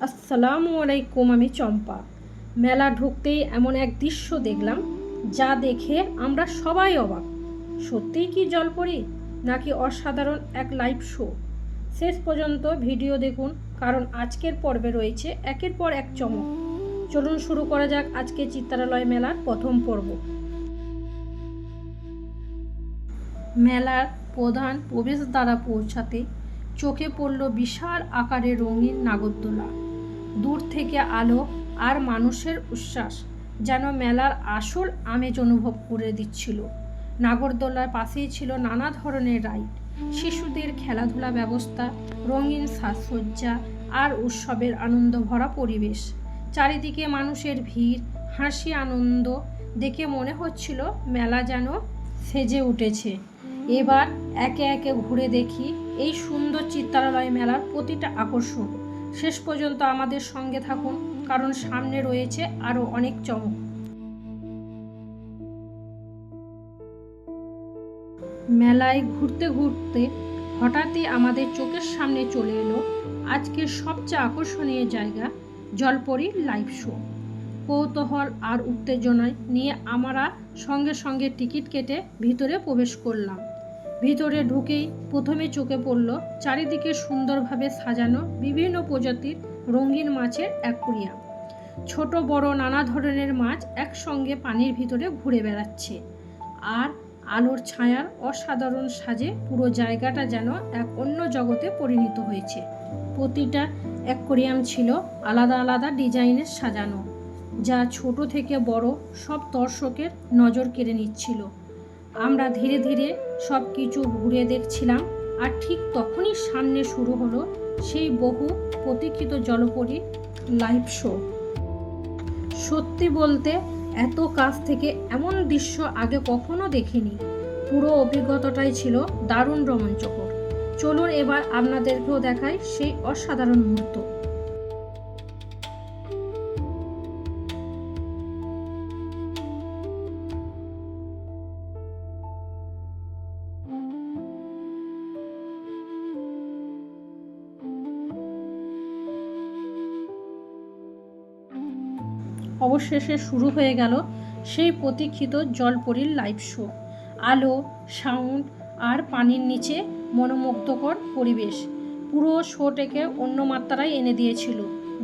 আসসালামু আলাইকুম। আমি চম্পা। মেলা ঢুকতেই এমন এক দৃশ্য দেখলাম যা দেখে আমরা সবাই অবাক। সত্যিই কি জলপরি নাকি অসাধারণ এক লাইভ শো? শেষ পর্যন্ত ভিডিও দেখুন, কারণ আজকের পর্বে রয়েছে একের পর এক চমক। চলুন শুরু করা যাক আজকে চিত্রালয় মেলার প্রথম পর্ব। মেলার প্রধান প্রবেশদ্বারে পৌঁছাতে চোখে পড়ল বিশাল আকারের রঙিন নাগরদোলা। দূর থেকে আলো আর মানুষের উচ্ছ্বাস যেন মেলার আসল আমেজ অনুভব করে দিচ্ছিল। নাগরদোলার পাশেই ছিল নানা ধরনের রাইড, শিশুদের খেলাধুলা ব্যবস্থা, রঙিন সাজসজ্জা আর উৎসবের আনন্দ ভরা পরিবেশ। চারিদিকে মানুষের ভিড়, হাসি, আনন্দ দেখে মনে হচ্ছিল মেলা যেন সেজে উঠেছে। এবার একে একে ঘুরে দেখি এই সুন্দর চিত্রালয় মেলার প্রতিটা আকর্ষণ। শেষ পর্যন্ত আমাদের সঙ্গে থাকুন, কারণ সামনে রয়েছে আরও অনেক চমক। মেলায় ঘুরতে ঘুরতে হঠাৎই আমাদের চোখের সামনে চলে এলো আজকের সবচেয়ে আকর্ষণীয় জায়গা, জলপরীর লাইভ শো। কৌতূহল আর উত্তেজনায় নিয়ে আমরা সঙ্গে সঙ্গে টিকিট কেটে ভিতরে প্রবেশ করলাম। ভিতরে ঢুকেই প্রথমে চোখে পড়ল চারিদিকে সুন্দরভাবে সাজানো বিভিন্ন প্রজাতির রঙিন মাছের অ্যাকুয়ারিয়াম। ছোট বড় নানা ধরনের মাছ একসঙ্গে পানির ভিতরে ঘুরে বেড়াচ্ছে, আর আলোর ছায়ার অসাধারণ সাজে পুরো জায়গাটা যেন এক অন্য জগতে পরিণত হয়েছে। প্রতিটা অ্যাকুয়ারিয়াম ছিল আলাদা আলাদা ডিজাইনের সাজানো, যা ছোট থেকে বড় সব দর্শকের নজর কেড়ে নিচ্ছিল। আমরা ধীরে ধীরে সব কিছু ঘুরে দেখছিলাম, আর ঠিক তখনই সামনে শুরু হলো সেই বহু প্রতীক্ষিত জলপরী লাইভ শো। সত্যি বলতে এত কাছ থেকে এমন দৃশ্য আগে কখনো দেখিনি। পুরো অভিজ্ঞতাটাই ছিল দারুণ রোমাঞ্চকর। চলুন এবার আপনাদেরকেও দেখাই সেই অসাধারণ মুহূর্ত। অবশেষে শুরু হয়ে গেল সেই প্রতীক্ষিত জলপরীর লাইভ শো। আলো, সাউন্ড আর পানির নিচে মনোমুগ্ধকর পরিবেশ পুরো শোটাকে অন্য মাত্রায় এনে দিয়েছিল।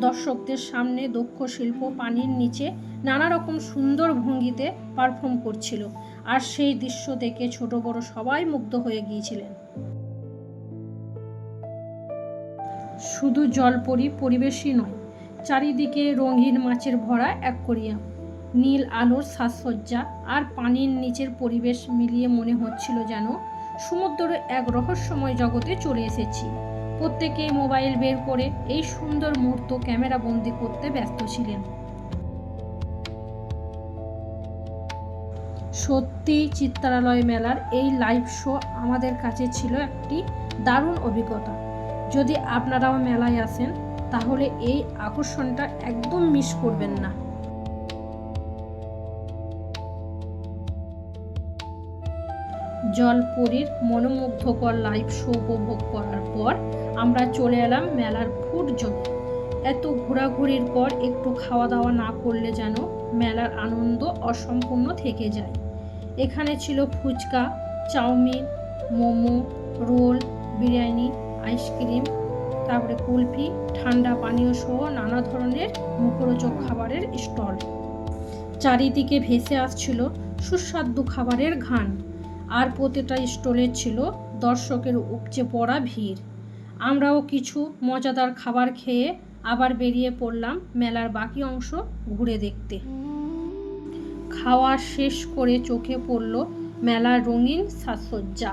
দর্শকদের সামনে দক্ষ শিল্প পানির নিচে নানা রকম সুন্দর ভঙ্গিতে পারফর্ম করছিল, আর সেই দৃশ্য দেখে ছোট বড় সবাই মুগ্ধ হয়ে গিয়েছিলেন। শুধু জলপরী পরিবেশই নয়, চারিদিকে রঙিন মাছের ভরা অ্যাকুয়ারিয়াম, নীল আলোর সাজসজ্জা আর পানির নিচের পরিবেশ মিলিয়ে মনে হচ্ছিল যেন সমুদ্রের এক রহস্যময় জগতে চলে এসেছি। প্রত্যেকেই মোবাইল বের করে এই সুন্দর মুহূর্ত ক্যামেরা বন্দি করতে ব্যস্ত ছিলেন। সত্যি চিত্রালয় মেলার এই লাইভ শো আমাদের কাছে ছিল একটি দারুণ অভিজ্ঞতা। যদি আপনারাও মেলায় আসেন তাহলে এই আকর্ষণটা একদম মিস করবেন না। জলপরীর মনোমুগ্ধকর লাইভ শো উপভোগ করার পর আমরা চলে এলাম মেলার ফুড জোনে। এত ঘোরাঘুরির পর একটু খাওয়া দাওয়া না করলে যেন মেলার আনন্দ অসম্পূর্ণ থেকে যায়। এখানে ছিল fuchka, chow mein, momo, roll, biryani, ice cream, তারপরে কুলফি, ঠান্ডা পানীয় সহ নানা ধরনের মুখরোচক খাবারের স্টল। চারিদিকে ভেসে আসছিল সুস্বাদু খাবারের ঘ্রাণ, আর প্রতিটা স্টলে ছিল দর্শকের উপচে পড়া ভিড়। আমরাও কিছু মজাদার খাবার খেয়ে আবার বেরিয়ে পড়লাম মেলার বাকি অংশ ঘুরে দেখতে। খাওয়া শেষ করে চোখে পড়ল মেলার রঙিন সাজসজ্জা,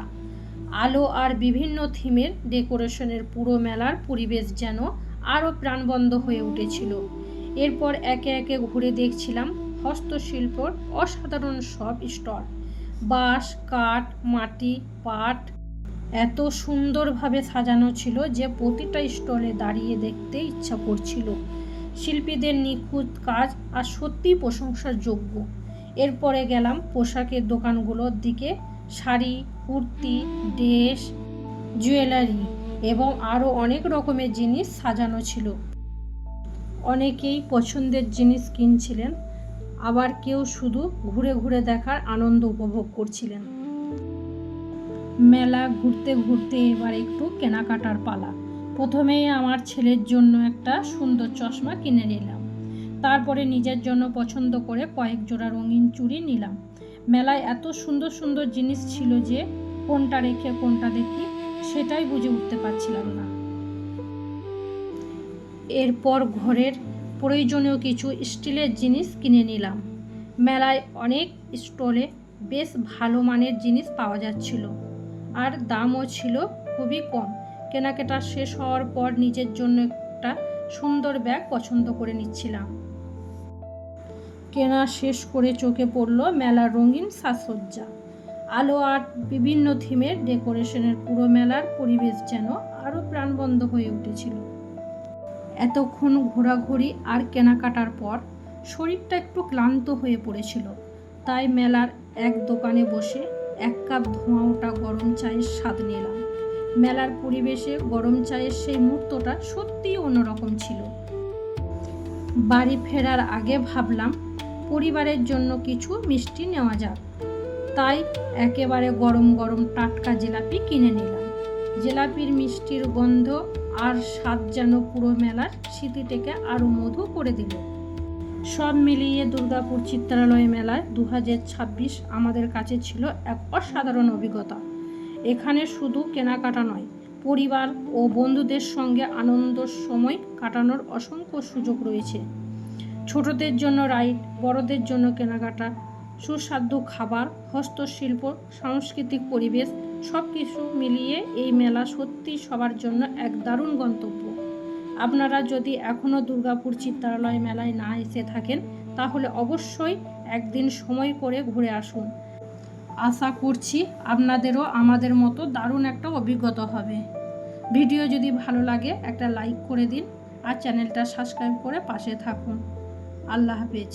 আলো আর বিভিন্ন থিমের ডেকোরেশনের পুরো মেলার পরিবেশ যেন আরও প্রাণবন্ত হয়ে উঠেছিল। এরপর একে একে ঘুরে দেখছিলাম হস্তশিল্পর অসাধারণ সব স্টল, বাঁশ, কাঠ, মাটি, পাট এত সুন্দরভাবে সাজানো ছিল যে প্রতিটা স্টলে দাঁড়িয়ে দেখতে ইচ্ছা করছিল। শিল্পীদের নিখুঁত কাজ আর সত্যিই প্রশংসার যোগ্য। এরপরে গেলাম পোশাকের দোকানগুলোর দিকে। শাড়ি, কুর্তি, ড্রেস, জুয়েলারি এবং আরও অনেক রকমের জিনিস সাজানো ছিল। অনেকেই পছন্দের জিনিস কিনছিলেন, আবার কেউ শুধু ঘুরে ঘুরে দেখার আনন্দ উপভোগ করছিলেন। মেলা ঘুরতে ঘুরতে এবার একটু কেনাকাটার পালা। প্রথমেই আমার ছেলের জন্য একটা সুন্দর চশমা কিনে নিলাম, তারপরে নিজের জন্য পছন্দ করে কয়েক জোড়া রঙিন চুড়ি নিলাম। মেলায় এত সুন্দর সুন্দর জিনিস ছিল যে কোনটা রেখে কোনটা দেখি সেটাই বুঝে উঠতে পারছিলাম না। এরপর ঘরের প্রয়োজনীয় কিছু স্টিলের জিনিস কিনে নিলাম। মেলায় অনেক স্টলে বেশ ভালো মানের জিনিস পাওয়া যাচ্ছিল, আর দামও ছিল খুবই কম। কেনাকাটা শেষ হওয়ার পর নিজের জন্য একটা সুন্দর ব্যাগ পছন্দ করে নিচ্ছিলাম। কেনা শেষ করে চোখে পড়ল মেলার রঙিন সাজসজ্জা, আলো আর বিভিন্ন থিমের ডেকোরেশনের পুরো মেলার পরিবেশ যেন আরও প্রাণবন্ত হয়ে উঠেছিল। এতক্ষণ ঘোরাঘুরি আর কেনাকাটার পর শরীরটা একটু ক্লান্ত হয়ে পড়েছিল, তাই মেলার এক দোকানে বসে এক কাপ ধোঁয়া ওঠা গরম চায়ের স্বাদ নিলাম। মেলার পরিবেশে গরম চায়ের সেই মুহূর্তটা সত্যিই অন্যরকম ছিল। বাড়ি ফেরার আগে ভাবলাম পরিবারের জন্য কিছু মিষ্টি নেওয়া যাক, তাই একেবারে গরম গরম টাটকা জিলাপি কিনে নিলাম। জিলাপির মিষ্টির গন্ধ আর স্বাদ যেন পুরো মেলার স্মৃতিটাকে আরও মধু করে দিল। সব মিলিয়ে দুর্গাপুর চিত্রালয় মেলায় 2026 আমাদের কাছে ছিল এক অসাধারণ অভিজ্ঞতা। এখানে শুধু কেনাকাটা নয়, পরিবার ও বন্ধুদের সঙ্গে আনন্দের সময় কাটানোর অসংখ্য সুযোগ রয়েছে। ছোটদের জন্য রাইড, বড়দের জন্য কেনাকাটা, সুস্বাদু খাবার, হস্তশিল্প, সাংস্কৃতিক পরিবেশ, সব কিছু মিলিয়ে এই মেলা সত্যি সবার জন্য এক দারুণ গন্তব্য। আপনারা যদি এখনও দুর্গাপুর চিত্রালয় মেলায় না এসে থাকেন, তাহলে অবশ্যই একদিন সময় করে ঘুরে আসুন। আশা করছি আপনাদেরও আমাদের মতো দারুণ একটা অভিজ্ঞতা হবে। ভিডিও যদি ভালো লাগে একটা লাইক করে দিন আর চ্যানেলটা সাবস্ক্রাইব করে পাশে থাকুন। আল্লাহ হাফেজ।